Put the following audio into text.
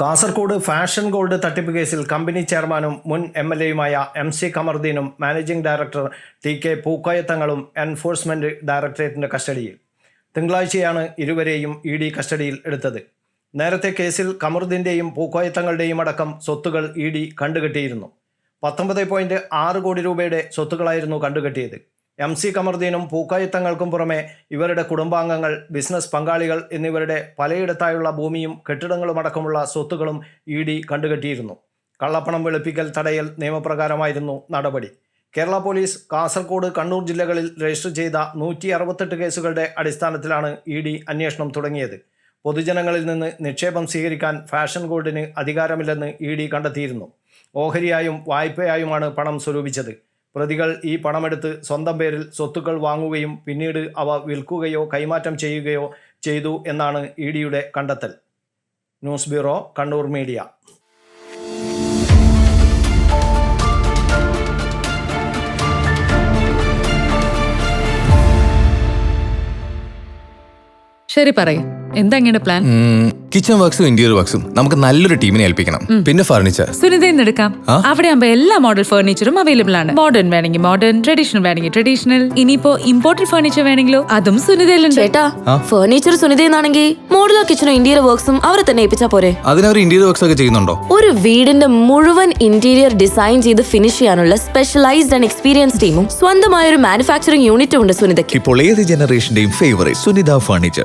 Kasaragod fashion gold തട്ടിപ്പ് കേസിൽ company ചെയർമാനും മുൻ MLA-യുമായ MC ഖമറുദ്ദീനും മാനേജിംഗ് ഡയറക്ടർ TK പൂക്കോയത്തങ്ങളും എൻഫോഴ്സ്മെന്റ് ഡയറക്ടറേറ്റിന്റെ കസ്റ്റഡിയിൽ. തിങ്കളാഴ്ചയാണ് ഇരുവരെയും ED കസ്റ്റഡിയിൽ എടുത്തത്. നേരത്തെ കേസിൽ ഖമറുദ്ദീന്റെയും പൂക്കോയത്തങ്ങളുടെയും അടക്കം സ്വത്തുകൾ ED കണ്ടുകെട്ടിയിരുന്നു. 19.6 കോടി രൂപയുടെ സ്വത്തുക്കളായിരുന്നു കണ്ടുകെട്ടിയത്. MC ഖമറുദ്ദീനും പൂക്കോയത്തങ്ങൾക്കും പുറമെ ഇവരുടെ കുടുംബാംഗങ്ങൾ, ബിസിനസ് പങ്കാളികൾ എന്നിവരുടെ പലയിടത്തായുള്ള ഭൂമിയും കെട്ടിടങ്ങളും അടക്കമുള്ള സ്വത്തുക്കളും ED കണ്ടുകെട്ടിയിരുന്നു. കള്ളപ്പണം വെളുപ്പിക്കൽ തടയൽ നിയമപ്രകാരമായിരുന്നു നടപടി. കേരള പോലീസ് കാസർഗോഡ്, കണ്ണൂർ ജില്ലകളിൽ രജിസ്റ്റർ ചെയ്ത 168 കേസുകളുടെ അടിസ്ഥാനത്തിലാണ് ED അന്വേഷണം തുടങ്ങിയത്. പൊതുജനങ്ങളിൽ നിന്ന് നിക്ഷേപം സ്വീകരിക്കാൻ ഫാഷൻ ഗോൾഡിന് അധികാരമില്ലെന്ന് ED കണ്ടെത്തിയിരുന്നു. ഓഹരിയായും വായ്പയായുമാണ് പണം സ്വരൂപിച്ചത്. പ്രതികൾ ഈ പണമെടുത്ത് സ്വന്തം പേരിൽ സ്വത്തുക്കൾ വാങ്ങുകയും പിന്നീട് അവ വിൽക്കുകയോ കൈമാറ്റം ചെയ്യുകയോ ചെയ്തു എന്നാണ് EDയുടെ കണ്ടെത്തൽ. News bureau, Kannur media. ശരി, പറയും എന്താ ഇങ്ങനെ പ്ലാൻ? കിച്ചൺ വർക്സും ഇന്റീരിയർ വർക്സും നമുക്ക് നല്ലൊരു ടീമിനെ ഏൽപ്പിക്കണം. പിന്നെ ഫർണിച്ചർ സുനിതയിൽ എടുക്കാം. അവിടെ ആകുമ്പോ എല്ലാ മോഡൽ ഫർണിച്ചറും അവൈലബിൾ ആണ്. മോഡേൺ വേണമെങ്കിൽ മോഡേൺ, ട്രഡീഷണൽ വേണമെങ്കിൽ ട്രഡീഷണൽ. ഇനിയിപ്പോ ഇമ്പോർട്ടഡ് ഫർണിച്ചർ വേണമെങ്കിലോ അതും സുനിതയിലുണ്ട്. ചേട്ടാ, ഫർണിച്ചർ സുനിതയിലാണെങ്കിൽ മോഡുലർ കിച്ചണും ഇന്റീരിയർ വർക്സും അവരെ തന്നെ ഏൽപ്പിച്ചാ പോരെ? അതിനവർ ഇന്റീരിയർ വർക്സ് ഒക്കെ ചെയ്യുന്നുണ്ടോ? ഒരു വീടിന്റെ മുഴുവൻ ഇന്റീരിയർ ഡിസൈൻ ചെയ്ത് ഫിനിഷ് ചെയ്യാനുള്ള സ്പെഷ്യലൈസ്ഡ് ആൻഡ് എക്സ്പീരിയൻസ് ടീമും സ്വന്തമായ ഒരു മാനുഫാക്ചറിംഗ് യൂണിറ്റും ഉണ്ട് സുനിതയ്ക്ക്. ഇപ്പോൾ ഏത് ജനറേഷന്റെയും ഫേവറേറ്റ് സുനിത ഫർണിച്ചർ.